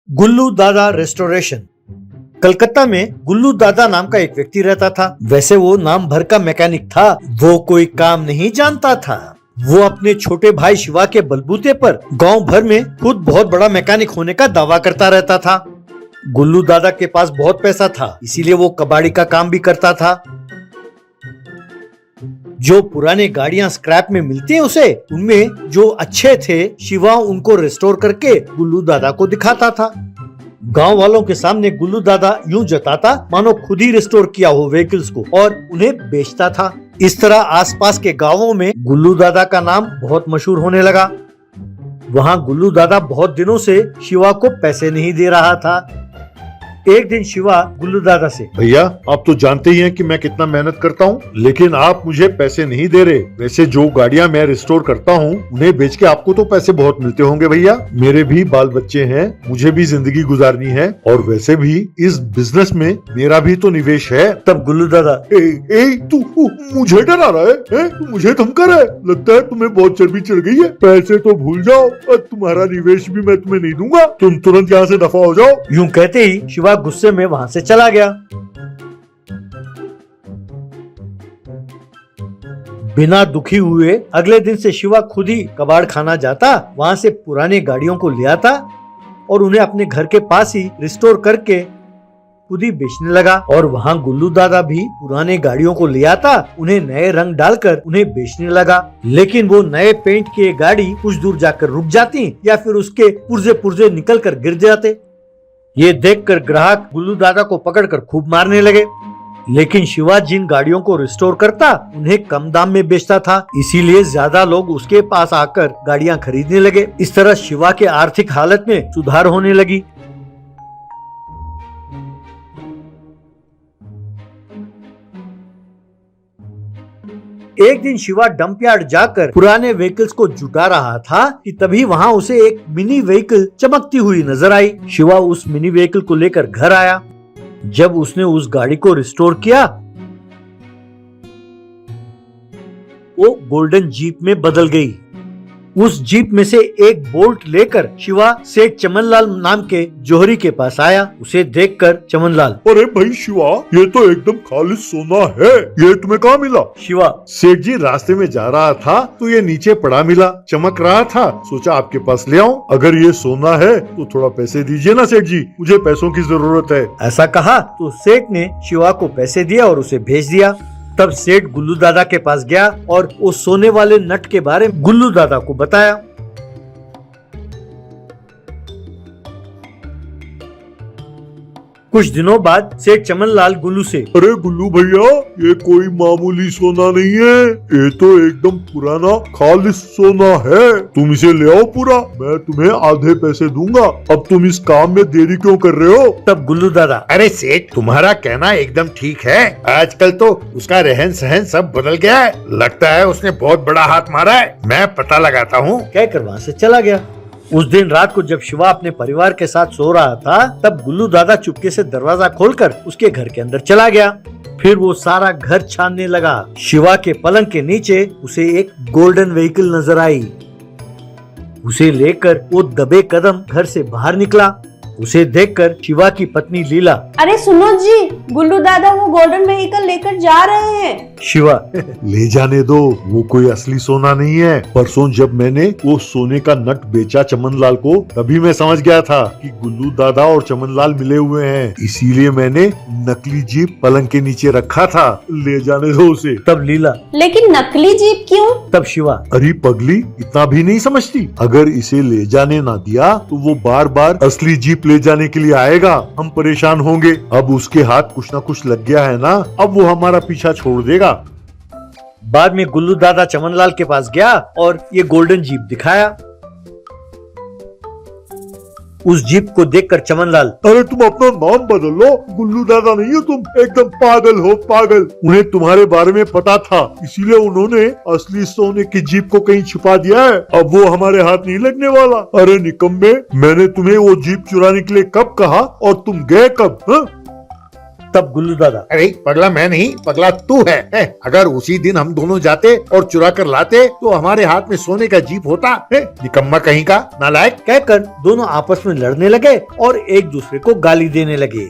गुल्लू दादा रेस्टोरेशन। कलकत्ता में गुल्लू दादा नाम का एक व्यक्ति रहता था। वैसे वो नाम भर का मैकेनिक था। वो कोई काम नहीं जानता था। वो अपने छोटे भाई शिवा के बलबूते पर गांव भर में खुद बहुत बड़ा मैकेनिक होने का दावा करता रहता था। गुल्लू दादा के पास बहुत पैसा था, इसीलिए वो कबाड़ी का काम भी करता था। जो पुराने गाड़ियां स्क्रैप में मिलती हैं उसे, उनमें जो अच्छे थे शिवा उनको रिस्टोर करके गुल्लू दादा को दिखाता था। गांव वालों के सामने गुल्लू दादा यूं जताता मानो खुद ही रिस्टोर किया हो व्हीकल्स को, और उन्हें बेचता था। इस तरह आसपास के गांवों में गुल्लू दादा का नाम बहुत मशहूर होने लगा। वहाँ गुल्लू दादा बहुत दिनों से शिवा को पैसे नहीं दे रहा था। एक दिन शिवा गुल्लू दादा से, भैया आप तो जानते ही हैं कि मैं कितना मेहनत करता हूँ, लेकिन आप मुझे पैसे नहीं दे रहे। वैसे जो गाड़ियाँ मैं रिस्टोर करता हूँ उन्हें बेच के आपको तो पैसे बहुत मिलते होंगे भैया। मेरे भी बाल बच्चे हैं, मुझे भी जिंदगी गुजारनी है, और वैसे भी इस बिजनेस में मेरा भी तो निवेश है। तब गुल्लू दादा, तू मुझे डरा रहा है? तू मुझे धमका रहा है? लगता है तुम्हें बहुत चर्बी चढ़ गई है। पैसे तो भूल जाओ और तुम्हारा निवेश भी मैं तुम्हें नहीं दूंगा। तुम तुरंत यहाँ से दफा हो जाओ। यूं कहते ही शिवा गुस्से में वहां से चला गया। बिना दुखी हुए अगले दिन से शिवा खुद ही कबाड़ खाना जाता, वहां से पुरानी गाड़ियों को ले आता और उन्हें अपने घर के पास ही रिस्टोर करके खुद ही बेचने लगा। और वहाँ गुल्लू दादा भी पुराने गाड़ियों को ले आता, उन्हें नए रंग डालकर उन्हें बेचने लगा। लेकिन वो नए पेंट की गाड़ी कुछ दूर जाकर रुक जाती या फिर उसके पुर्जे पुर्जे निकल कर गिर जाते। ये देखकर ग्राहक गुल्लू दादा को पकड़कर खूब मारने लगे। लेकिन शिवा जिन गाड़ियों को रिस्टोर करता उन्हें कम दाम में बेचता था, इसीलिए ज्यादा लोग उसके पास आकर गाड़ियां खरीदने लगे। इस तरह शिवा के आर्थिक हालत में सुधार होने लगी। एक दिन शिवा डंप यार्ड जाकर पुराने व्हीकल्स को जुटा रहा था कि तभी वहां उसे एक मिनी व्हीकल चमकती हुई नजर आई। शिवा उस मिनी व्हीकल को लेकर घर आया। जब उसने उस गाड़ी को रिस्टोर किया, वो गोल्डन जीप में बदल गई। उस जीप में से एक बोल्ट लेकर शिवा सेठ चमनलाल नाम के जोहरी के पास आया। उसे देखकर चमनलाल, अरे भाई शिवा, ये तो एकदम खालिस सोना है। ये तुम्हें कहाँ मिला? शिवा, सेठ जी रास्ते में जा रहा था तो ये नीचे पड़ा मिला, चमक रहा था, सोचा आपके पास ले आऊं। अगर ये सोना है तो थोड़ा पैसे दीजिए ना सेठ जी, मुझे पैसों की जरूरत है। ऐसा कहा तो सेठ ने शिवा को पैसे दिए और उसे भेज दिया। तब सेठ गुल्लू दादा के पास गया और उस सोने वाले नट के बारे में गुल्लू दादा को बताया। कुछ दिनों बाद सेठ चमनलाल गुल्लू से, अरे गुल्लू भैया, ये कोई मामूली सोना नहीं है, ये तो एकदम पुराना खालिस सोना है। तुम इसे ले आओ पूरा, मैं तुम्हें आधे पैसे दूंगा। अब तुम इस काम में देरी क्यों कर रहे हो? तब गुल्लू दादा, अरे सेठ, तुम्हारा कहना एकदम ठीक है। आजकल तो उसका रहन सहन सब बदल गया है। लगता है उसने बहुत बड़ा हाथ मारा है। मैं पता लगाता हूँ। कहकर वहाँ से चला गया। उस दिन रात को जब शिवा अपने परिवार के साथ सो रहा था, तब गुल्लू दादा चुपके से दरवाजा खोलकर उसके घर के अंदर चला गया। फिर वो सारा घर छानने लगा। शिवा के पलंग के नीचे उसे एक गोल्डन व्हीकल नजर आई। उसे लेकर वो दबे कदम घर से बाहर निकला। उसे देखकर शिवा की पत्नी लीला, अरे सुनो जी, गुल्लू दादा वो गोल्डन व्हीकल लेकर जा रहे हैं। शिवा, ले जाने दो, वो कोई असली सोना नहीं है। परसों जब मैंने वो सोने का नट बेचा चमनलाल को, तभी मैं समझ गया था कि गुल्लू दादा और चमनलाल मिले हुए हैं। इसीलिए मैंने नकली जीप पलंग के नीचे रखा था। ले जाने दो उसे। तब लीला, लेकिन नकली जीप क्यों? तब शिवा, अरे पगली, इतना भी नहीं समझती। अगर इसे ले जाने ना दिया तो वो बार बार असली जीप ले जाने के लिए आएगा। हम परेशान होंगे। अब उसके हाथ कुछ ना कुछ लग गया है ना, अब वो हमारा पीछा छोड़ देगा। बाद में गुल्लू दादा चमनलाल के पास गया और ये गोल्डन जीप दिखाया। उस जीप को देखकर चमनलाल, अरे तुम अपना नाम बदल लो, गुल्लू दादा नहीं हो तुम, एकदम पागल हो पागल। उन्हें तुम्हारे बारे में पता था, इसीलिए उन्होंने असली सोने की जीप को कहीं छिपा दिया है। अब वो हमारे हाथ नहीं लगने वाला। अरे निकम्मे, मैंने तुम्हें वो जीप चुराने के लिए कब कहा और तुम गए कब? तब गुल्लू दादा, अरे पगला मैं नहीं, पगला तू है। अगर उसी दिन हम दोनों जाते और चुरा कर लाते तो हमारे हाथ में सोने का जीप होता है। निकम्मा कहीं का, नालायक। कहकर दोनों आपस में लड़ने लगे और एक दूसरे को गाली देने लगे।